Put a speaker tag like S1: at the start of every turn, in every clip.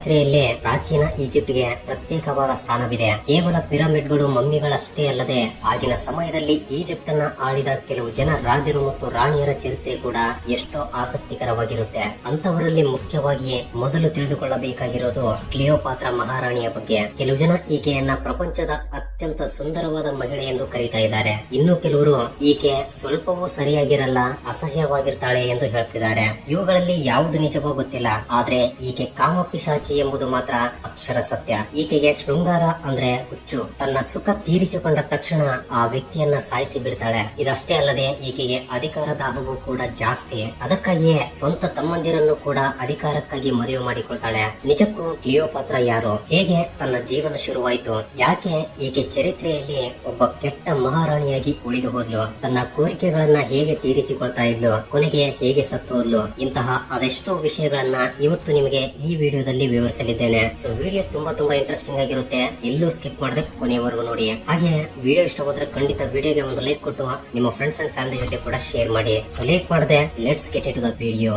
S1: ಚರಿತ್ರೆಯಲ್ಲೇ ಪ್ರಾಚೀನ ಈಜಿಪ್ಟ್ಗೆ ಪ್ರತ್ಯೇಕವಾದ ಸ್ಥಾನವಿದೆ. ಕೇವಲ ಪಿರಮಿಡ್ಗಳು, ಮಮ್ಮಿಗಳಷ್ಟೇ ಅಲ್ಲದೆ ಆಗಿನ ಸಮಯದಲ್ಲಿ ಈಜಿಪ್ಟ್ ಅನ್ನ ಆಳಿದ ಕೆಲವು ಜನ ರಾಜರು ಮತ್ತು ರಾಣಿಯರ ಚರಿತ್ರೆ ಕೂಡ ಎಷ್ಟೋ ಆಸಕ್ತಿಕರವಾಗಿರುತ್ತೆ. ಅಂತವರಲ್ಲಿ ಮುಖ್ಯವಾಗಿ ಮೊದಲು ತಿಳಿದುಕೊಳ್ಳಬೇಕಾಗಿರೋದು ಕ್ಲಿಯೋಪಾತ್ರ ಮಹಾರಾಣಿಯ ಬಗ್ಗೆ. ಕೆಲವು ಜನ ಈಕೆಯನ್ನ ಪ್ರಪಂಚದ ಅತ್ಯಂತ ಸುಂದರವಾದ ಮಹಿಳೆ ಎಂದು ಕರೀತಾ ಇದ್ದಾರೆ. ಇನ್ನು ಕೆಲವರು ಈಕೆ ಸ್ವಲ್ಪವೂ ಸರಿಯಾಗಿರಲ್ಲ, ಅಸಹ್ಯವಾಗಿರ್ತಾಳೆ ಎಂದು ಹೇಳ್ತಿದ್ದಾರೆ. ಇವುಗಳಲ್ಲಿ ಯಾವುದು ನಿಜವೋ ಗೊತ್ತಿಲ್ಲ, ಆದ್ರೆ ಈಕೆ ಕಾಮಪಿಶಾಚಿ ಎಂಬುದು ಮಾತ್ರ ಅಕ್ಷರ ಸತ್ಯ. ಈಕೆಗೆ ಶೃಂಗಾರ ಅಂದ್ರೆ ಹುಚ್ಚು. ತನ್ನ ಸುಖ ತೀರಿಸಿಕೊಂಡ ತಕ್ಷಣ ಆ ವ್ಯಕ್ತಿಯನ್ನ ಸಾಯಿಸಿ ಬಿಡ್ತಾಳೆ. ಇದಷ್ಟೇ ಅಲ್ಲದೆ ಈಕೆಗೆ ಅಧಿಕಾರ ದಾಹವೂ ಕೂಡ ಜಾಸ್ತಿ. ಅದಕ್ಕಾಗಿಯೇ ಸ್ವಂತ ತಮ್ಮಂದಿರನ್ನು ಕೂಡ ಅಧಿಕಾರಕ್ಕಾಗಿ ಮದುವೆ ಮಾಡಿಕೊಳ್ತಾಳೆ. ನಿಜಕ್ಕೂ ಕ್ಲಿಯೋಪಾತ್ರ ಯಾರು? ಹೇಗೆ ತನ್ನ ಜೀವನ ಶುರುವಾಯಿತು? ಯಾಕೆ ಈಕೆ ಚರಿತ್ರೆಯಲ್ಲಿ ಒಬ್ಬ ಕೆಟ್ಟ ಮಹಾರಾಣಿಯಾಗಿ ಉಳಿದು ಹೋದ್ಲು? ತನ್ನ ಕೋರಿಕೆಗಳನ್ನ ಹೇಗೆ ತೀರಿಸಿಕೊಳ್ತಾ ಇದ್ಲು? ಕೊನೆಗೆ ಹೇಗೆ ಸತ್ತು ಹೋದ್ಲು? ಇಂತಹ ಅದೆಷ್ಟೋ ವಿಷಯಗಳನ್ನ ಇವತ್ತು ನಿಮಗೆ ಈ ವಿಡಿಯೋದಲ್ಲಿ ವಿವರಿಸಲಿದ್ದೇನೆ. ಸೊ ವಿಡಿಯೋ ತುಂಬಾ ಇಂಟ್ರೆಸ್ಟಿಂಗ್ ಆಗಿರುತ್ತೆ. ಎಲ್ಲೂ ಸ್ಕಿಪ್ ಮಾಡದೆ ಕೊನೆಯವರೆಗೂ ನೋಡಿ. ಹಾಗೆ ವಿಡಿಯೋ ಇಷ್ಟವಾದ್ರೆ ಖಂಡಿತ ವಿಡಿಯೋಗೆ ಒಂದು ಲೈಕ್ ಕೊಟ್ಟು ನಿಮ್ಮ ಫ್ರೆಂಡ್ಸ್ ಅಂಡ್ ಫ್ಯಾಮಿಲಿ ಜೊತೆ ಕೂಡ ಶೇರ್ ಮಾಡಿ. ಸೊ ಲೇಟ್ ಮಾಡದೆ let's get into the video.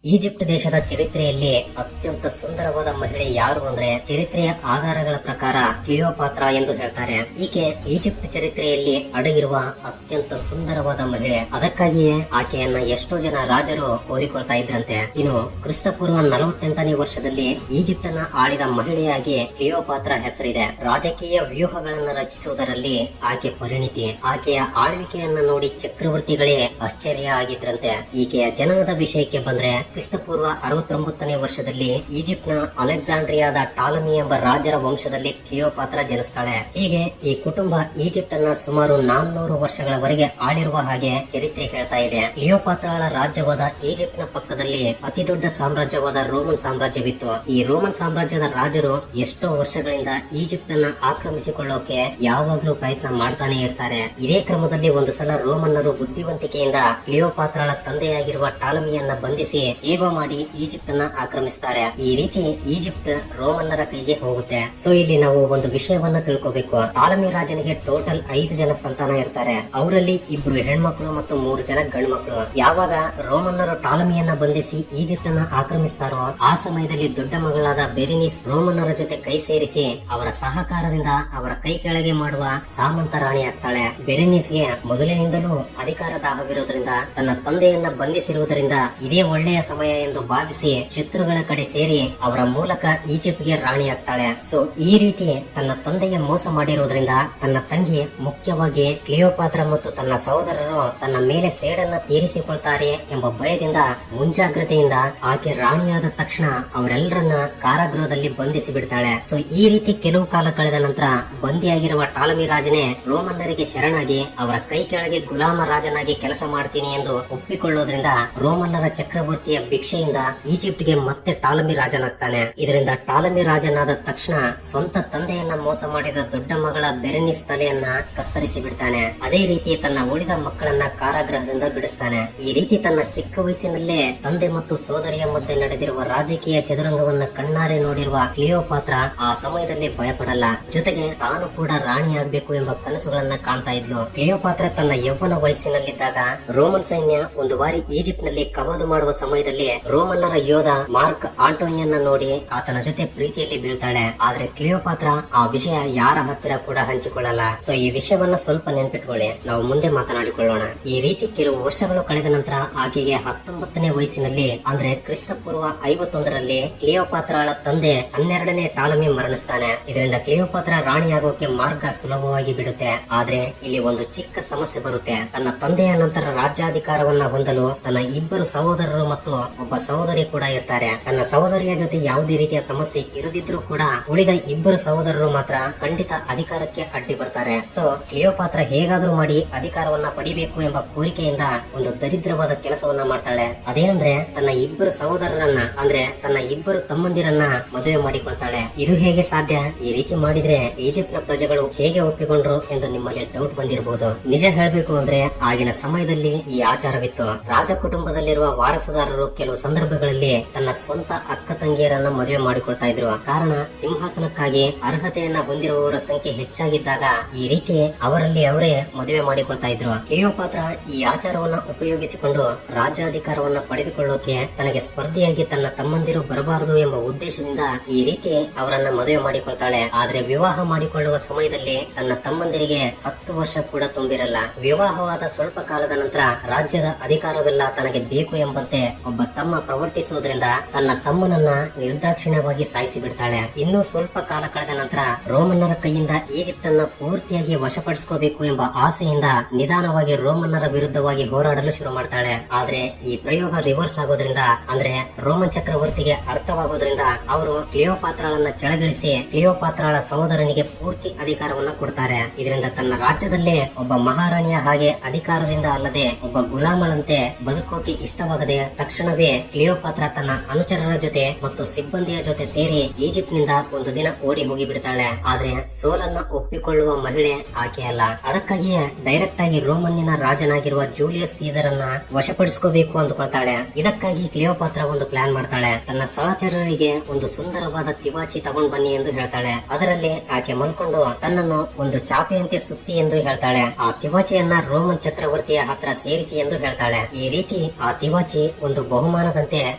S1: Egypt ದೇಶದ ಚರಿತ್ರೆಯಲ್ಲಿ ಅತ್ಯಂತ ಸುಂದರವಾದ ಮಹಿಳೆ ಯಾರು ಅಂದ್ರೆ ಚರಿತ್ರೆಯ ಆಧಾರಗಳ ಪ್ರಕಾರ ಕ್ಲಿಯೋಪಾತ್ರ ಎಂದು ಹೇಳ್ತಾರೆ. ಈಕೆ ಈಜಿಪ್ಟ್ ಚರಿತ್ರೆಯಲ್ಲಿ ಅಡಗಿರುವ ಅತ್ಯಂತ ಸುಂದರವಾದ ಮಹಿಳೆ. ಅದಕ್ಕಾಗಿಯೇ ಆಕೆಯನ್ನ ಎಷ್ಟೋ ಜನ ರಾಜರು ಕೋರಿಕೊಳ್ತಾ ಇದ್ರಂತೆ. ಇನ್ನು ಕ್ರಿಸ್ತಪೂರ್ವ 48ನೇ ವರ್ಷದಲ್ಲಿ ಈಜಿಪ್ಟ್ ಅನ್ನ ಆಳಿದ ಮಹಿಳೆಯಾಗಿ ಕ್ಲಿಯೋಪಾತ್ರ ಹೆಸರಿದೆ. ರಾಜಕೀಯ ವ್ಯೂಹಗಳನ್ನು ರಚಿಸುವುದರಲ್ಲಿ ಆಕೆ ಪರಿಣಿತಿ. ಆಕೆಯ ಆಳ್ವಿಕೆಯನ್ನ ನೋಡಿ ಚಕ್ರವರ್ತಿಗಳೇ ಆಶ್ಚರ್ಯ ಆಗಿದ್ರಂತೆ. ಈಕೆಯ ಜನನದ ವಿಷಯಕ್ಕೆ ಬಂದ್ರೆ ಕ್ರಿಸ್ತಪೂರ್ವ 69ನೇ ವರ್ಷದಲ್ಲಿ ಈಜಿಪ್ಟ್ ನ ಅಲೆಕ್ಸಾಂಡ್ರಿಯಾದ ಟಾಲಮಿ ಎಂಬ ರಾಜರ ವಂಶದಲ್ಲಿ ಕ್ಲಿಯೋಪಾತ್ರ ಜನಿಸ್ತಾಳೆ. ಹೀಗೆ ಈ ಕುಟುಂಬ ಈಜಿಪ್ಟ್ ಅನ್ನ ಸುಮಾರು 400 ವರ್ಷಗಳವರೆಗೆ ಆಳಿರುವ ಹಾಗೆ ಚರಿತ್ರೆ ಹೇಳ್ತಾ ಇದೆ. ಕ್ಲಿಯೋಪಾತ್ರಳ ರಾಜ್ಯವಾದ ಈಜಿಪ್ಟ್ ನ ಪಕ್ಕದಲ್ಲಿ ಅತಿ ದೊಡ್ಡ ಸಾಮ್ರಾಜ್ಯವಾದ ರೋಮನ್ ಸಾಮ್ರಾಜ್ಯವಿತ್ತು. ಈ ರೋಮನ್ ಸಾಮ್ರಾಜ್ಯದ ರಾಜರು ಎಷ್ಟೋ ವರ್ಷಗಳಿಂದ ಈಜಿಪ್ಟ್ ಅನ್ನ ಆಕ್ರಮಿಸಿಕೊಳ್ಳೋಕೆ ಯಾವಾಗ್ಲೂ ಪ್ರಯತ್ನ ಮಾಡ್ತಾನೆ ಇರ್ತಾರೆ. ಇದೇ ಕ್ರಮದಲ್ಲಿ ಒಂದು ಸಲ ರೋಮನ್ನರು ಬುದ್ಧಿವಂತಿಕೆಯಿಂದ ಕ್ಲಿಯೋಪಾತ್ರಳ ತಂದೆಯಾಗಿರುವ ಟಾಲಮಿಯನ್ನ ಬಂಧಿಸಿ ಹೇಗೋ ಮಾಡಿ ಈಜಿಪ್ಟ್ ಅನ್ನ ಆಕ್ರಮಿಸ್ತಾರೆ. ಈ ರೀತಿ ಈಜಿಪ್ಟ್ ರೋಮನ್ನರ ಕೈಗೆ ಹೋಗುತ್ತೆ. ಸೊ ಇಲ್ಲಿ ನಾವು ಒಂದು ವಿಷಯವನ್ನ ತಿಳ್ಕೋಬೇಕು. ಟಾಲಮಿ ರಾಜನಿಗೆ ಟೋಟಲ್ 5 ಜನ ಸಂತಾನ ಇರ್ತಾರೆ. ಅವರಲ್ಲಿ 2 ಹೆಣ್ಮಕ್ಳು ಮತ್ತು 3 ಜನ ಗಂಡು ಮಕ್ಕಳು. ಯಾವಾಗ ರೋಮನ್ನರು ಟಾಲಮಿಯನ್ನ ಬಂಧಿಸಿ ಈಜಿಪ್ಟ್ ಅನ್ನ ಆಕ್ರಮಿಸ್ತಾರೋ ಆ ಸಮಯದಲ್ಲಿ ದೊಡ್ಡ ಮಗಳಾದ ಬೆರಿನಿಸ್ ರೋಮನ್ನರ ಜೊತೆ ಕೈ ಸೇರಿಸಿ ಅವರ ಸಹಕಾರದಿಂದ ಅವರ ಕೈ ಕೆಳಗೆ ಮಾಡುವ ಸಾಮಂತ ರಾಣಿ ಆಗ್ತಾಳೆ. ಬೆರಿನಿಸ್ಗೆ ಮೊದಲಿನಿಂದಲೂ ಅಧಿಕಾರ ದಾಹವಿರೋದ್ರಿಂದ ತನ್ನ ತಂದೆಯನ್ನ ಬಂಧಿಸಿರುವುದರಿಂದ ಇದೇ ಒಳ್ಳೆಯ ಸಮಯ ಎಂದು ಭಾವಿಸಿ ಶತ್ರುಗಳ ಕಡೆ ಸೇರಿ ಅವರ ಮೂಲಕ ಈಜಿಪ್ಟ್ಗೆ ರಾಣಿ ಆಗ್ತಾಳೆ. ಸೊ ಈ ರೀತಿ ತನ್ನ ತಂದೆಯ ಮೋಸ ಮಾಡಿರುವುದರಿಂದ ತನ್ನ ತಂಗಿ, ಮುಖ್ಯವಾಗಿ ಕ್ಲಿಯೋಪಾತ್ರ ಮತ್ತು ತನ್ನ ಸಹೋದರರು ತನ್ನ ಮೇಲೆ ಸೇಡನ್ನ ತೀರಿಸಿಕೊಳ್ತಾರೆ ಎಂಬ ಭಯದಿಂದ ಮುಂಜಾಗ್ರತೆಯಿಂದ ಆಕೆ ರಾಣಿಯಾದ ತಕ್ಷಣ ಅವರೆಲ್ಲರನ್ನ ಕಾರಾಗೃಹದಲ್ಲಿ ಬಂಧಿಸಿ ಬಿಡ್ತಾಳೆ. ಸೊ ಈ ರೀತಿ ಕೆಲವು ಕಾಲ ಕಳೆದ ನಂತರ ಬಂದಿಯಾಗಿರುವ ಟಾಲಮಿ ರಾಜನೇ ರೋಮನ್ನರಿಗೆ ಶರಣಾಗಿ ಅವರ ಕೈ ಕೆಳಗೆ ಗುಲಾಮ ರಾಜನಾಗಿ ಕೆಲಸ ಮಾಡ್ತೀನಿ ಎಂದು ಒಪ್ಪಿಕೊಳ್ಳೋದ್ರಿಂದ ರೋಮನ್ನರ ಚಕ್ರವರ್ತಿಯ ಭಿಕ್ಷೆಯಿಂದ ಈಜಿಪ್ಟ್ಗೆ ಮತ್ತೆ ಟಾಲಮಿ ರಾಜನಾಗ್ತಾನೆ. ಇದರಿಂದ ಟಾಲಮಿ ರಾಜನಾದ ತಕ್ಷಣ ಸ್ವಂತ ತಂದೆಯನ್ನ ಮೋಸ ಮಾಡಿದ ದೊಡ್ಡ ಮಗಳ ಬೆರೆನಿಸ್ ತಲೆಯನ್ನ ಕತ್ತರಿಸಿ ಬಿಡ್ತಾನೆ. ಅದೇ ರೀತಿ ತನ್ನ ಉಳಿದ ಮಕ್ಕಳನ್ನ ಕಾರಾಗೃಹದಿಂದ ಬಿಡಿಸ್ತಾನೆ. ಈ ರೀತಿ ತನ್ನ ಚಿಕ್ಕ ವಯಸ್ಸಿನಲ್ಲೇ ತಂದೆ ಮತ್ತು ಸೋದರಿಯ ಮಧ್ಯೆ ನಡೆದಿರುವ ರಾಜಕೀಯ ಚದುರಂಗವನ್ನ ಕಣ್ಣಾರೆ ನೋಡಿರುವ ಕ್ಲಿಯೋಪಾತ್ರ ಆ ಸಮಯದಲ್ಲಿ ಭಯಪಡಲ್ಲ. ಜೊತೆಗೆ ತಾನು ಕೂಡ ರಾಣಿ ಆಗ್ಬೇಕು ಎಂಬ ಕನಸುಗಳನ್ನ ಕಾಣ್ತಾ ಇದ್ಲು. ಕ್ಲಿಯೋಪಾತ್ರ ತನ್ನ ಯೌವನ ವಯಸ್ಸಿನಲ್ಲಿದ್ದಾಗ ರೋಮನ್ ಸೈನ್ಯ ಒಂದು ಬಾರಿ ಈಜಿಪ್ಟ್ ನಲ್ಲಿ ಕವಾದು ಮಾಡುವ ಸಮಯದಲ್ಲಿ ರೋಮನ್ನರ ಯೋಧ ಮಾರ್ಕ್ ಆಂಟೋನಿಯನ್ನ ನೋಡಿ ಆತನ ಜೊತೆ ಪ್ರೀತಿಯಲ್ಲಿ ಬೀಳ್ತಾಳೆ. ಆದ್ರೆ ಕ್ಲಿಯೋಪಾತ್ರ ಆ ವಿಷಯ ಯಾರ ಹತ್ತಿರ ಕೂಡ ಹಂಚಿಕೊಳ್ಳಲ್ಲ. ಸೊ ಈ ವಿಷಯವನ್ನ ಸ್ವಲ್ಪ ನೆನ್ಪಿಟ್ಕೊಳ್ಳಿ, ನಾವು ಮುಂದೆ ಮಾತನಾಡಿಕೊಳ್ಳೋಣ. ಈ ರೀತಿ ಕೆಲವು ವರ್ಷಗಳು ಕಳೆದ ನಂತರ ಆಕೆಗೆ 19ನೇ ವಯಸ್ಸಿನಲ್ಲಿ ಅಂದ್ರೆ ಕ್ರಿಸ್ತಪೂರ್ವ 51ರಲ್ಲಿ ಕ್ಲಿಯೋಪಾತ್ರಳ ತಂದೆ 12ನೇ ಟಾಲಮಿ ಮರಣಿಸ್ತಾನೆ. ಇದರಿಂದ ಕ್ಲಿಯೋಪಾತ್ರ ರಾಣಿಯಾಗೋಕೆ ಮಾರ್ಗ ಸುಲಭವಾಗಿ ಬಿಡುತ್ತೆ. ಆದ್ರೆ ಇಲ್ಲಿ ಒಂದು ಚಿಕ್ಕ ಸಮಸ್ಯೆ ಬರುತ್ತೆ. ತನ್ನ ತಂದೆಯ ನಂತರ ರಾಜ್ಯಾಧಿಕಾರವನ್ನ ಹೊಂದಲು ತನ್ನ 2 ಸಹೋದರರು ಮತ್ತು ಒಬ್ಬ ಸಹೋದರಿ ಕೂಡ ಇರ್ತಾರೆ. ತನ್ನ ಸಹೋದರಿಯ ಜೊತೆ ಯಾವುದೇ ರೀತಿಯ ಸಮಸ್ಯೆ ಇರದಿದ್ರೂ ಕೂಡ ಉಳಿದ 2 ಸಹೋದರರು ಮಾತ್ರ ಖಂಡಿತ ಅಧಿಕಾರಕ್ಕೆ ಅಡ್ಡಿ ಬರ್ತಾರೆ. ಸೊ ಕ್ಲಿಯೋಪಾತ್ರ ಹೇಗಾದ್ರೂ ಮಾಡಿ ಅಧಿಕಾರವನ್ನ ಪಡಿಬೇಕು ಎಂಬ ಕೋರಿಕೆಯಿಂದ ಒಂದು ದರಿದ್ರವಾದ ಕೆಲಸವನ್ನ ಮಾಡ್ತಾಳೆ. ಅದೇನಂದ್ರೆ ತನ್ನ 2 ಸಹೋದರರನ್ನ ಅಂದ್ರೆ ತನ್ನ 2 ತಮ್ಮಂದಿರನ್ನ ಮದುವೆ ಮಾಡಿಕೊಳ್ತಾಳೆ. ಇದು ಹೇಗೆ ಸಾಧ್ಯ? ಈ ರೀತಿ ಮಾಡಿದ್ರೆ ಈಜಿಪ್ಟ್ ನ ಪ್ರಜೆಗಳು ಹೇಗೆ ಒಪ್ಪಿಕೊಂಡ್ರು ಎಂದು ನಿಮ್ಮಲ್ಲಿ ಡೌಟ್ ಬಂದಿರಬಹುದು. ನಿಜ ಹೇಳ್ಬೇಕು ಅಂದ್ರೆ ಆಗಿನ ಸಮಯದಲ್ಲಿ ಈ ಆಚಾರವಿತ್ತು. ರಾಜ ಕುಟುಂಬದಲ್ಲಿರುವ ವಾರಸುದಾರರು ಕೆಲವು ಸಂದರ್ಭಗಳಲ್ಲಿ ತನ್ನ ಸ್ವಂತ ಅಕ್ಕ ತಂಗಿಯರನ್ನ ಮದುವೆ ಮಾಡಿಕೊಳ್ತಾ ಇದ್ರು. ಕಾರಣ ಸಿಂಹಾಸನಕ್ಕಾಗಿ ಅರ್ಹತೆಯನ್ನ ಹೊಂದಿರುವವರ ಸಂಖ್ಯೆ ಹೆಚ್ಚಾಗಿದ್ದಾಗ ಈ ರೀತಿ ಅವರಲ್ಲಿ ಅವರೇ ಮದುವೆ ಮಾಡಿಕೊಳ್ತಾ ಇದ್ರು. ಕ್ಲಿಯೋಪಾತ್ರ ಈ ಆಚಾರವನ್ನ ಉಪಯೋಗಿಸಿಕೊಂಡು ರಾಜ್ಯಾಧಿಕಾರವನ್ನ ಪಡೆದುಕೊಳ್ಳೋಕೆ ತನಗೆ ಸ್ಪರ್ಧೆಯಾಗಿ ತನ್ನ ತಮ್ಮಂದಿರು ಬರಬಾರದು ಎಂಬ ಉದ್ದೇಶದಿಂದ ಈ ರೀತಿ ಅವರನ್ನ ಮದುವೆ ಮಾಡಿಕೊಳ್ತಾಳೆ. ಆದ್ರೆ ವಿವಾಹ ಮಾಡಿಕೊಳ್ಳುವ ಸಮಯದಲ್ಲಿ ತನ್ನ ತಮ್ಮಂದಿರಿಗೆ 10 ವರ್ಷ ಕೂಡ ತುಂಬಿರಲ್ಲ. ವಿವಾಹವಾದ ಸ್ವಲ್ಪ ಕಾಲದ ನಂತರ ರಾಜ್ಯದ ಅಧಿಕಾರವೆಲ್ಲ ತನಗೆ ಬೇಕು ಎಂಬಂತೆ ಒಬ್ಬ ತಮ್ಮ ಪ್ರವರ್ತಿಸುವುದರಿಂದ ತನ್ನ ತಮ್ಮನನ್ನ ನಿರ್ದಾಕ್ಷಿಣ್ಯವಾಗಿ ಸಾಯಿಸಿ ಬಿಡ್ತಾಳೆ. ಇನ್ನೂ ಸ್ವಲ್ಪ ಕಾಲ ಕಳೆದ ನಂತರ ರೋಮನ್ನರ ಕೈಯಿಂದ ಈಜಿಪ್ಟ್ ಅನ್ನ ಪೂರ್ತಿಯಾಗಿ ವಶಪಡಿಸಿಕೋಬೇಕು ಎಂಬ ಆಸೆಯಿಂದ ನಿಧಾನವಾಗಿ ರೋಮನ್ನರ ವಿರುದ್ಧವಾಗಿ ಹೋರಾಡಲು ಶುರು ಮಾಡ್ತಾಳೆ. ಆದ್ರೆ ಈ ಪ್ರಯೋಗ ರಿವರ್ಸ್ ಆಗೋದ್ರಿಂದ, ಅಂದ್ರೆ ರೋಮನ್ ಚಕ್ರವರ್ತಿಗೆ ಅರ್ಥವಾಗೋದ್ರಿಂದ ಅವರು ಕ್ಲಿಯೋಪಾತ್ರಳನ್ನ ಕೆಳಗಿಳಿಸಿ ಕ್ಲಿಯೋಪಾತ್ರಳ ಸಹೋದರನಿಗೆ ಪೂರ್ತಿ ಅಧಿಕಾರವನ್ನ ಕೊಡ್ತಾರೆ. ಇದರಿಂದ ತನ್ನ ರಾಜ್ಯದಲ್ಲೇ ಒಬ್ಬ ಮಹಾರಾಣಿಯ ಹಾಗೆ ಅಧಿಕಾರದಿಂದ ಅಲ್ಲದೆ ಒಬ್ಬ ಗುಲಾಮಳಂತೆ ಬದುಕೋಕೆ ಇಷ್ಟವಾಗದೆ ತಕ್ಷಣವೇ ಕ್ಲಿಯೋಪಾತ್ರ ತನ್ನ ಅನುಚರರ ಜೊತೆ ಮತ್ತು ಸಿಬ್ಬಂದಿಯ ಜೊತೆ ಸೇರಿ ಈಜಿಪ್ಟ್ ನಿಂದ ಒಂದು ದಿನ ಓಡಿ ಹೋಗಿ ಬಿಡ್ತಾಳೆ. ಆದ್ರೆ ಸೋಲನ್ನ ಒಪ್ಪಿಕೊಳ್ಳುವ ಮಹಿಳೆ ಆಕೆ ಅಲ್ಲ. ಅದಕ್ಕಾಗಿಯೇ ಡೈರೆಕ್ಟ್ ಆಗಿ ರೋಮನ್ನಿನ ರಾಜನಾಗಿರುವ ಜೂಲಿಯಸ್ ಸೀಸರ್ ಅನ್ನ ವಶಪಡಿಸಿಕೋಬೇಕು ಅಂದುಕೊಳ್ತಾಳೆ. ಇದಕ್ಕಾಗಿ ಕ್ಲಿಯೋಪಾತ್ರ ಒಂದು ಪ್ಲಾನ್ ಮಾಡ್ತಾಳೆ. ತನ್ನ ಸಹಚರರಿಗೆ ಒಂದು ಸುಂದರವಾದ ತಿವಾಚಿ ತಗೊಂಡ್ ಬನ್ನಿ ಎಂದು ಹೇಳ್ತಾಳೆ. ಅದರಲ್ಲಿ ಆಕೆ ಮಲ್ಕೊಂಡು ತನ್ನನ್ನು ಒಂದು ಚಾಪೆಯಂತೆ ಸುತ್ತಿ ಎಂದು ಹೇಳ್ತಾಳೆ. ಆ ತಿವಾಚಿಯನ್ನ ರೋಮನ್ ಚಕ್ರವರ್ತಿಯ ಹತ್ರ ಸೇರಿಸಿ ಎಂದು ಹೇಳ್ತಾಳೆ. ಈ ರೀತಿ ಆ ತಿವಾಚಿ ಒಂದು ಬಹುಮಾನದಂತೆ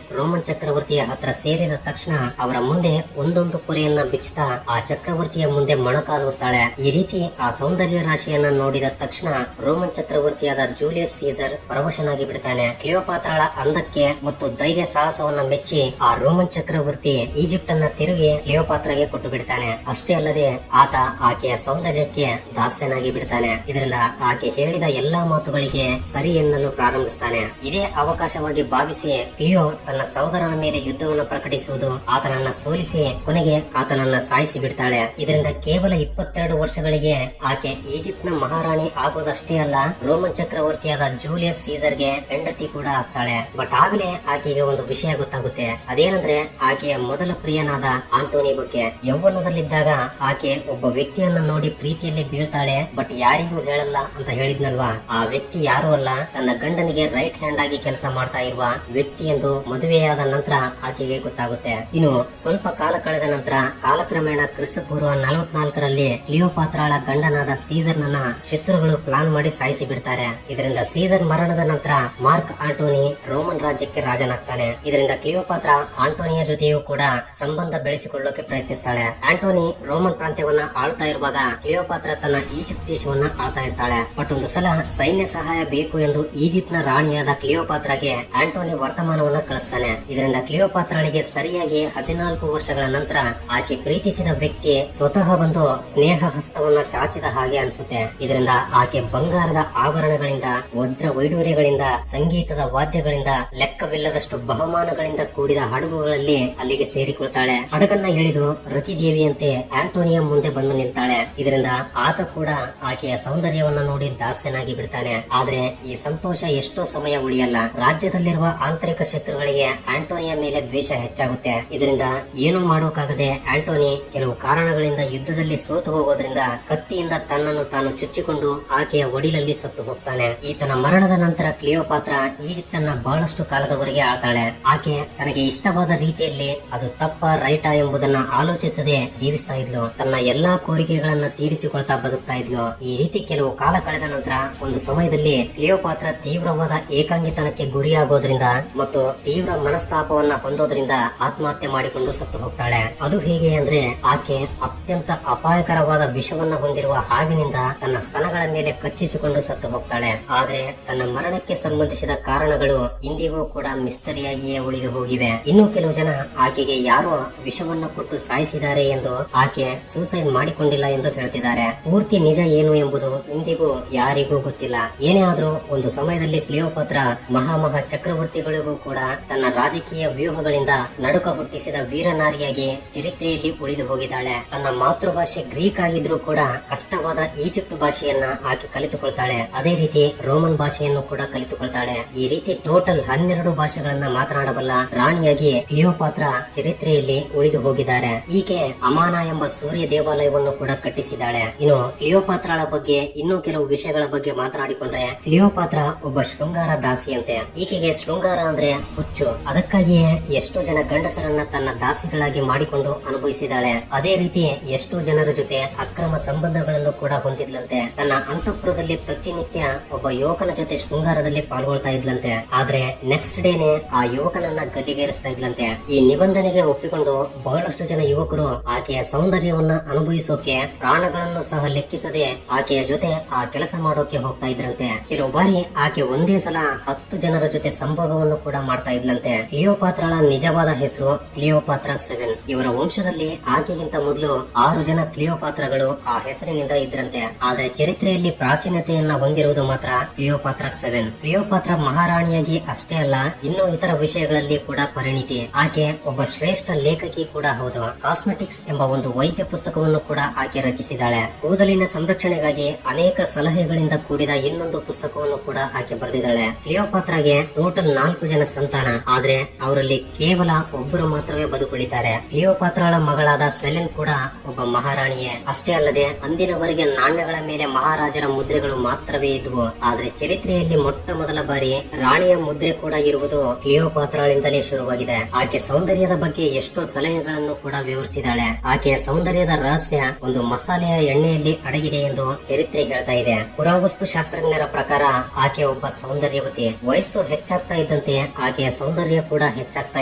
S1: ರೋಮನ್ ಚಕ್ರವರ್ತಿಯ ಹತ್ರ ಸೇರಿದ ತಕ್ಷಣ ಅವರ ಮುಂದೆ ಒಂದೊಂದು ಪೊರೆಯನ್ನ ಬಿಚ್ಚುತ್ತಾ ಆ ಚಕ್ರವರ್ತಿಯ ಮುಂದೆ ಮೊಣಕಾಲುತ್ತಾಳೆ. ಈ ರೀತಿ ಆ ಸೌಂದರ್ಯ ರಾಶಿಯನ್ನ ನೋಡಿದ ತಕ್ಷಣ ರೋಮನ್ ಚಕ್ರವರ್ತಿಯಾದ ಜೂಲಿಯಸ್ ಸೀಸರ್ ಪರವಶನಾಗಿ ಬಿಡ್ತಾನೆ. ಕ್ಲಿಯೋಪಾತ್ರಳ ಅಂದಕ್ಕೆ ಮತ್ತು ಧೈರ್ಯ ಸಾಹಸವನ್ನ ಮೆಚ್ಚಿ ಆ ರೋಮನ್ ಚಕ್ರವರ್ತಿ ಈಜಿಪ್ಟ್ ಅನ್ನ ತಿರುಗಿ ಕ್ಲಿಯೋಪಾತ್ರಗೆ ಕೊಟ್ಟು ಬಿಡ್ತಾನೆ. ಅಷ್ಟೇ ಅಲ್ಲದೆ ಆತ ಆಕೆಯ ಸೌಂದರ್ಯಕ್ಕೆ ದಾಸ್ಯನಾಗಿ ಬಿಡ್ತಾನೆ. ಇದರಿಂದ ಆಕೆ ಹೇಳಿದ ಎಲ್ಲಾ ಮಾತುಗಳಿಗೆ ಸರಿ ಎನ್ನಲು ಪ್ರಾರಂಭಿಸ್ತಾನೆ. ಇದೇ ಅವಕಾಶವಾಗಿ ಭಾವಿಸಿ ಕ್ಲಿಯೋ ತನ್ನ ಸಹೋದರನ ಮೇಲೆ ಯುದ್ಧವನ್ನು ಪ್ರಕಟಿಸುವುದು, ಆತನನ್ನ ಸೋಲಿಸಿ ಕೊನೆಗೆ ಆತನನ್ನ ಸಾಯಿಸಿ ಬಿಡ್ತಾಳೆ. ಇದರಿಂದ ಕೇವಲ 22 ವರ್ಷಗಳಿಗೆ ಆಕೆ ಈಜಿಪ್ಟ್ ನ ಮಹಾರಾಣಿ ಆಗೋದಷ್ಟೇ ಅಲ್ಲ, ರೋಮನ್ ಚಕ್ರವರ್ತಿಯಾದ ಜೂಲಿಯಸ್ ಸೀಸರ್ಗೆ ಹೆಂಡತಿ ಕೂಡ ಆಗ್ತಾಳೆ. ಬಟ್ ಆಗಲೇ ಆಕೆಗೆ ಒಂದು ವಿಷಯ ಗೊತ್ತಾಗುತ್ತೆ. ಅದೇನಂದ್ರೆ ಆಕೆಯ ಮೊದಲ ಪ್ರಿಯನಾದ ಆಂಟೋನಿ ಬಗ್ಗೆ. ಯೌವನದಲ್ಲಿದ್ದಾಗ ಆಕೆ ಒಬ್ಬ ವ್ಯಕ್ತಿಯನ್ನ ನೋಡಿ ಪ್ರೀತಿಯಲ್ಲಿ ಬೀಳ್ತಾಳೆ. ಬಟ್ ಯಾರಿಗೂ ಹೇಳಲ್ಲ ಅಂತ ಹೇಳಿದ್ನಲ್ವಾ, ಆ ವ್ಯಕ್ತಿ ಯಾರು ಅಲ್ಲ, ತನ್ನ ಗಂಡನಿಗೆ ರೈಟ್ ಹ್ಯಾಂಡ್ ಆಗಿ ಕೆಲಸ ಮಾಡ್ತಾ ಇರುವ ವ್ಯಕ್ತಿ ಎಂದು ಮದುವೆಯಾದ ನಂತರ ಆಕೆಗೆ ಗೊತ್ತಾಗುತ್ತೆ. ಇನ್ನು ಸ್ವಲ್ಪ ಕಾಲ ಕಳೆದ ನಂತರ ಕಾಲಕ್ರಮೇಣ ಕ್ರಿಸ್ತಪೂರ್ವ 44ರಲ್ಲಿ ಕ್ಲಿಯೋಪಾತ್ರಳ ಗಂಡನಾದ ಸೀಸರ್ ನನ್ನ ಶತ್ರುಗಳು ಪ್ಲಾನ್ ಮಾಡಿ ಸಾಯಿಸಿ ಬಿಡ್ತಾರೆ. ಇದರಿಂದ ಸೀಸರ್ ಮರಣದ ನಂತರ ಮಾರ್ಕ್ ಆಂಟೋನಿ ರೋಮನ್ ರಾಜ್ಯಕ್ಕೆ ರಾಜನಾಗ್ತಾನೆ. ಇದರಿಂದ ಕ್ಲಿಯೋಪಾತ್ರ ಆಂಟೋನಿಯ ಜೊತೆಯೂ ಕೂಡ ಸಂಬಂಧ ಬೆಳೆಸಿಕೊಳ್ಳೋಕೆ ಪ್ರಯತ್ನಿಸ್ತಾಳೆ. ಆಂಟೋನಿ ರೋಮನ್ ಪ್ರಾಂತ್ಯವನ್ನ ಆಳ್ತಾ ಇರುವಾಗ ಕ್ಲಿಯೋಪಾತ್ರ ತನ್ನ ಈಜಿಪ್ಟ್ ದೇಶವನ್ನ ಆಳ್ತಾ ಇರ್ತಾಳೆ. ಬಟ್ ಒಂದು ಸಲ ಸೈನ್ಯ ಸಹಾಯ ಬೇಕು ಎಂದು ಈಜಿಪ್ಟ್ ನ ರಾಣಿಯಾದ ಕ್ಲಿಯೋಪಾತ್ರಗೆ ಆಂಟೋನಿ ವರ್ತಮಾನವನ್ನ ಕಳಿಸ್ತಾನೆ. ಇದರಿಂದ ಕ್ಲಿಯೋಪಾತ್ರಳಿಗೆ ಸರಿಯಾಗಿ 14 ವರ್ಷಗಳ ನಂತರ ಆಕೆ ಪ್ರೀತಿಸಿದ ವ್ಯಕ್ತಿ ಸ್ವತಃ ಬಂದು ಸ್ನೇಹ ಹಸ್ತವನ್ನ ಚಾಚಿದ ಹಾಗೆ ಅನ್ಸುತ್ತೆ. ಇದರಿಂದ ಆಕೆ ಬಂಗಾರದ ಆಭರಣಗಳಿಂದ, ವಜ್ರ ವೈಡೂರ್ಯಗಳಿಂದ, ಸಂಗೀತದ ವಾದ್ಯಗಳಿಂದ, ಲೆಕ್ಕವಿಲ್ಲದಷ್ಟು ಬಹುಮಾನಗಳಿಂದ ಕೂಡಿದ ಹಡಗುಗಳಲ್ಲಿ ಅಲ್ಲಿಗೆ ಸೇರಿಕೊಳ್ತಾಳೆ. ಹಡಗನ್ನ ಎಳೆದು ರತಿದೇವಿಯಂತೆ ಆಂಟೋನಿಯ ಮುಂದೆ ಬಂದು ನಿಲ್ತಾಳೆ. ಇದರಿಂದ ಆತ ಕೂಡ ಆಕೆಯ ಸೌಂದರ್ಯವನ್ನ ನೋಡಿ ದಾಸ್ಯನಾಗಿ ಬಿಡ್ತಾನೆ. ಆದ್ರೆ ಈ ಸಂತೋಷ ಎಷ್ಟೋ ಸಮಯ ಉಳಿಯಲ್ಲ. ರಾಜ್ಯದಲ್ಲಿರುವ ಆಂತರಿಕ ಶತ್ರುಗಳಿಗೆ ಆಂಟೋನಿಯ ಮೇಲೆ ದ್ವೇಷ ಹೆಚ್ಚಾಗುತ್ತೆ. ಇದರಿಂದ ಏನೂ ಮಾಡೋಕಾಗದೆ ಆಂಟೋನಿ ಕೆಲವು ಕಾರಣಗಳಿಂದ ಯುದ್ಧದಲ್ಲಿ ಸೋತು ಹೋಗೋದ್ರಿಂದ ಕತ್ತಿಯಿಂದ ತನ್ನನ್ನು ತಾನು ಚುಚ್ಚಿಕೊಂಡು ಆಕೆಯ ಒಡಿಲಲ್ಲಿ ಸತ್ತು ಹೋಗ್ತಾನೆ. ಈತನ ಮರಣದ ನಂತರ ಕ್ಲಿಯೋಪಾತ್ರ ಈಜಿಪ್ಟ್ ಅನ್ನ ಬಹಳಷ್ಟು ಕಾಲದವರೆಗೆ ಆಳ್ತಾಳೆ. ಆಕೆ ತನಗೆ ಇಷ್ಟವಾದ ರೀತಿಯಲ್ಲಿ ಅದು ತಪ್ಪ ರೈಟಾ ಎಂಬುದನ್ನ ಆಲೋಚಿಸದೆ ಜೀವಿಸ್ತಾ ಇದ್ಲು. ತನ್ನ ಎಲ್ಲಾ ಕೋರಿಕೆಗಳನ್ನ ತೀರಿಸಿಕೊಳ್ತಾ ಬದುಕ್ತಾ ಇದ್ಲು. ಈ ರೀತಿ ಕೆಲವು ಕಾಲ ಕಳೆದ ನಂತರ ಒಂದು ಸಮಯದಲ್ಲಿ ಕ್ಲಿಯೋಪಾತ್ರ ತೀವ್ರವಾದ ಏಕಾಂಗಿತನಕ್ಕೆ ಗುರಿಯಾಗೋದ್ರಿಂದ ಮತ್ತು ತೀವ್ರ ಮನಸ್ತಾಪವನ್ನ ಹೊಂದೋದ್ರಿಂದ ಆತ್ಮಹತ್ಯೆ ಮಾಡಿಕೊಂಡು ಸತ್ತು ಹೋಗ್ತಾಳೆ. ಅದು ಹೇಗೆ ಅಂದ್ರೆ ಆಕೆ ಅತ್ಯಂತ ಅಪಾಯಕರವಾದ ವಿಷವನ್ನ ಹೊಂದಿರುವ ಹಾವಿನಿಂದ ತನ್ನ ಸ್ತನಗಳ ಮೇಲೆ ಕಚ್ಚಿಸಿಕೊಂಡು ಸತ್ತು ಹೋಗ್ತಾಳೆ. ಆದ್ರೆ ತನ್ನ ಮರಣಕ್ಕೆ ಸಂಬಂಧಿಸಿದ ಕಾರಣಗಳು ಇಂದಿಗೂ ಕೂಡ ಮಿಸ್ಟರಿಯಾಗಿಯೇ ಉಳಿದು ಹೋಗಿವೆ. ಇನ್ನು ಕೆಲವು ಜನ ಆಕೆಗೆ ಯಾರೋ ವಿಷವನ್ನ ಕೊಟ್ಟು ಸಾಯಿಸಿದ್ದಾರೆ ಎಂದು ಆಕೆ ಸೂಸೈಡ್ ಮಾಡಿಕೊಂಡಿಲ್ಲ ಎಂದು ಹೇಳ್ತಿದ್ದಾರೆ. ಪೂರ್ತಿ ನಿಜ ಏನು ಎಂಬುದು ಇಂದಿಗೂ ಯಾರಿಗೂ ಗೊತ್ತಿಲ್ಲ. ಏನೇ ಆದ್ರೂ ಒಂದು ಸಮಯದಲ್ಲಿ ಕ್ಲಿಯೋಪಾತ್ರ ಮಹಾ ಚಕ್ರವರ್ತಿಗಳಿಗೂ ಕೂಡ ತನ್ನ ರಾಜಕೀಯ ವ್ಯೂಹಗಳಿಂದ ನಡುಕ ಹುಟ್ಟಿಸಿದ ವೀರನಾರಿಯಾಗಿ ಚರಿತ್ರೆಯಲ್ಲಿ ಉಳಿದು ಹೋಗಿದ್ದಾಳೆ. ತನ್ನ ಮಾತೃಭಾಷೆ ಗ್ರೀಕ್ ಆಗಿದ್ರೂ ಕೂಡ ಕಷ್ಟವಾದ ಈಜಿಪ್ಟ್ ಭಾಷೆಯನ್ನ ಆಕೆ ಕಲಿತುಕೊಳ್ತಾಳೆ. ಅದೇ ರೀತಿ ರೋಮನ್ ಭಾಷೆಯನ್ನು ಕೂಡ ಕಲಿತುಕೊಳ್ತಾಳೆ. ಈ ರೀತಿ ಟೋಟಲ್ 12 ಭಾಷೆಗಳನ್ನ ಮಾತನಾಡಬಲ್ಲ ರಾಣಿಯಾಗಿ ಕ್ಲಿಯೋಪಾತ್ರ ಚರಿತ್ರೆಯಲ್ಲಿ ಉಳಿದು ಹೋಗಿದ್ದಾರೆ. ಈಕೆ ಅಮಾನ ಎಂಬ ಸೂರ್ಯ ದೇವಾಲಯವನ್ನು ಕೂಡ ಕಟ್ಟಿಸಿದ್ದಾಳೆ. ಇನ್ನು ಕ್ಲಿಯೋಪಾತ್ರಳ ಬಗ್ಗೆ ಇನ್ನೂ ಕೆಲವು ವಿಷಯಗಳ ಬಗ್ಗೆ ಮಾತನಾಡಿಕೊಂಡ್ರೆ, ಕ್ಲಿಯೋಪಾತ್ರ ಒಬ್ಬ ಶೃಂಗಾರ ದಾಸಿಯಂತೆ. ಈಕೆಗೆ ಶೃಂಗಾರ ಶೃಂಗಾರ ಅಂದ್ರೆ ಹುಚ್ಚು. ಅದಕ್ಕಾಗಿಯೇ ಎಷ್ಟೋ ಜನ ಗಂಡಸರನ್ನ ತನ್ನ ದಾಸಿಗಳಾಗಿ ಮಾಡಿಕೊಂಡು ಅನುಭವಿಸಿದಾಳೆ. ಅದೇ ರೀತಿ ಎಷ್ಟೋ ಜನರ ಜೊತೆ ಅಕ್ರಮ ಸಂಬಂಧಗಳನ್ನು ಕೂಡ ಹೊಂದಿದ್ಲಂತೆ. ತನ್ನ ಅಂತಃಪುರದಲ್ಲಿ ಪ್ರತಿನಿತ್ಯ ಒಬ್ಬ ಯುವಕನ ಜೊತೆ ಶೃಂಗಾರದಲ್ಲಿ ಪಾಲ್ಗೊಳ್ತಾ ಇದ್ಲಂತೆ. ಆದ್ರೆ ನೆಕ್ಸ್ಟ್ ಡೇನೆ ಆ ಯುವಕನನ್ನ ಗಲ್ಲಿಗೇರಿಸ್ತಾ ಇದ್ಲಂತೆ. ಈ ನಿಬಂಧನೆಗೆ ಒಪ್ಪಿಕೊಂಡು ಬಹಳಷ್ಟು ಜನ ಯುವಕರು ಆಕೆಯ ಸೌಂದರ್ಯವನ್ನ ಅನುಭವಿಸೋಕೆ ಪ್ರಾಣಗಳನ್ನು ಸಹ ಲೆಕ್ಕಿಸದೆ ಆಕೆಯ ಜೊತೆ ಆ ಕೆಲಸ ಮಾಡೋಕೆ ಹೋಗ್ತಾ ಇದ್ರಂತೆ. ಕೆಲವು ಬಾರಿ ಆಕೆ ಒಂದೇ ಸಲ 10 ಜನರ ಜೊತೆ ಸಂಭೋಗವನ್ನು ಕೂಡ ಮಾಡ್ತಾ ಇದ್ಲಂತೆ. ಕ್ಲಿಯೋಪಾತ್ರಳ ನಿಜವಾದ ಹೆಸರು ಕ್ಲಿಯೋಪಾತ್ರ 7. ಇವರ ವಂಶದಲ್ಲಿ ಆಕೆಗಿಂತ ಮೊದಲು 6 ಜನ ಕ್ಲಿಯೋಪಾತ್ರಗಳು ಆ ಹೆಸರಿನಿಂದ ಇದ್ರಂತೆ. ಆದ್ರೆ ಚರಿತ್ರೆಯಲ್ಲಿ ಪ್ರಾಚೀನತೆಯನ್ನ ಹೊಂದಿರುವುದು ಮಾತ್ರ ಕ್ಲಿಯೋಪಾತ್ರ 7. ಕ್ಲಿಯೋಪಾತ್ರ ಮಹಾರಾಣಿಯಾಗಿ ಅಷ್ಟೇ ಅಲ್ಲ, ಇನ್ನೂ ಇತರ ವಿಷಯಗಳಲ್ಲಿ ಕೂಡ ಪರಿಣಿತಿ. ಆಕೆ ಒಬ್ಬ ಶ್ರೇಷ್ಠ ಲೇಖಕಿ ಕೂಡ ಹೌದು. ಕಾಸ್ಮೆಟಿಕ್ಸ್ ಎಂಬ ಒಂದು ವೈದ್ಯ ಪುಸ್ತಕವನ್ನು ಕೂಡ ಆಕೆ ರಚಿಸಿದ್ದಾಳೆ. ಕೂದಲಿನ ಸಂರಕ್ಷಣೆಗಾಗಿ ಅನೇಕ ಸಲಹೆಗಳಿಂದ ಕೂಡಿದ ಇನ್ನೊಂದು ಪುಸ್ತಕವನ್ನು ಕೂಡ ಆಕೆ ಬರೆದಿದ್ದಾಳೆ. ಕ್ಲಿಯೋಪಾತ್ರಾಗೆ ಟೋಟಲ್ 4 ಜನ ಸಂತಾನ, ಆದ್ರೆ ಅವರಲ್ಲಿ ಕೇವಲ ಒಬ್ಬರು ಮಾತ್ರವೇ ಬದುಕುಳಿತಾರೆ. ಕ್ಲಿಯೋಪಾತ್ರಳ ಮಗಳಾದ ಸೆಲೆನ್ ಕೂಡ ಒಬ್ಬ ಮಹಾರಾಣಿಯೇ. ಅಷ್ಟೇ ಅಲ್ಲದೆ ಅಂದಿನವರೆಗೆ ನಾಣ್ಯಗಳ ಮೇಲೆ ಮಹಾರಾಜರ ಮುದ್ರೆಗಳು ಮಾತ್ರವೇ ಇದ್ವು. ಆದ್ರೆ ಚರಿತ್ರೆಯಲ್ಲಿ ಮೊಟ್ಟ ಮೊದಲ ಬಾರಿ ರಾಣಿಯ ಮುದ್ರೆ ಕೂಡ ಇರುವುದು ಕ್ಲಿಯೋಪಾತ್ರಳಿಂದಲೇ ಶುರುವಾಗಿದೆ. ಆಕೆ ಸೌಂದರ್ಯದ ಬಗ್ಗೆ ಎಷ್ಟೋ ಸಲಹೆಗಳನ್ನು ಕೂಡ ವಿವರಿಸಿದಾಳೆ. ಆಕೆಯ ಸೌಂದರ್ಯದ ರಹಸ್ಯ ಒಂದು ಮಸಾಲೆಯ ಎಣ್ಣೆಯಲ್ಲಿ ಅಡಗಿದೆ ಎಂದು ಚರಿತ್ರೆ ಹೇಳ್ತಾ ಇದೆ. ಪುರಾವಸ್ತು ಶಾಸ್ತ್ರಜ್ಞರ ಪ್ರಕಾರ ಆಕೆ ಒಬ್ಬ ಸೌಂದರ್ಯವತಿ. ವಯಸ್ಸು ಹೆಚ್ಚಾಗ್ತಾ ಇದ್ದಂತೆ ಆಕೆಯ ಸೌಂದರ್ಯ ಕೂಡ ಹೆಚ್ಚಾಗ್ತಾ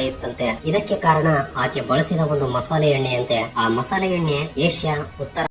S1: ಇತ್ತಂತೆ. ಇದಕ್ಕೆ ಕಾರಣ ಆಕೆ ಬಳಸಿದ ಒಂದು ಮಸಾಲೆ ಎಣ್ಣೆಯಂತೆ. ಆ ಮಸಾಲೆ ಎಣ್ಣೆ ಏಷ್ಯಾ, ಉತ್ತರ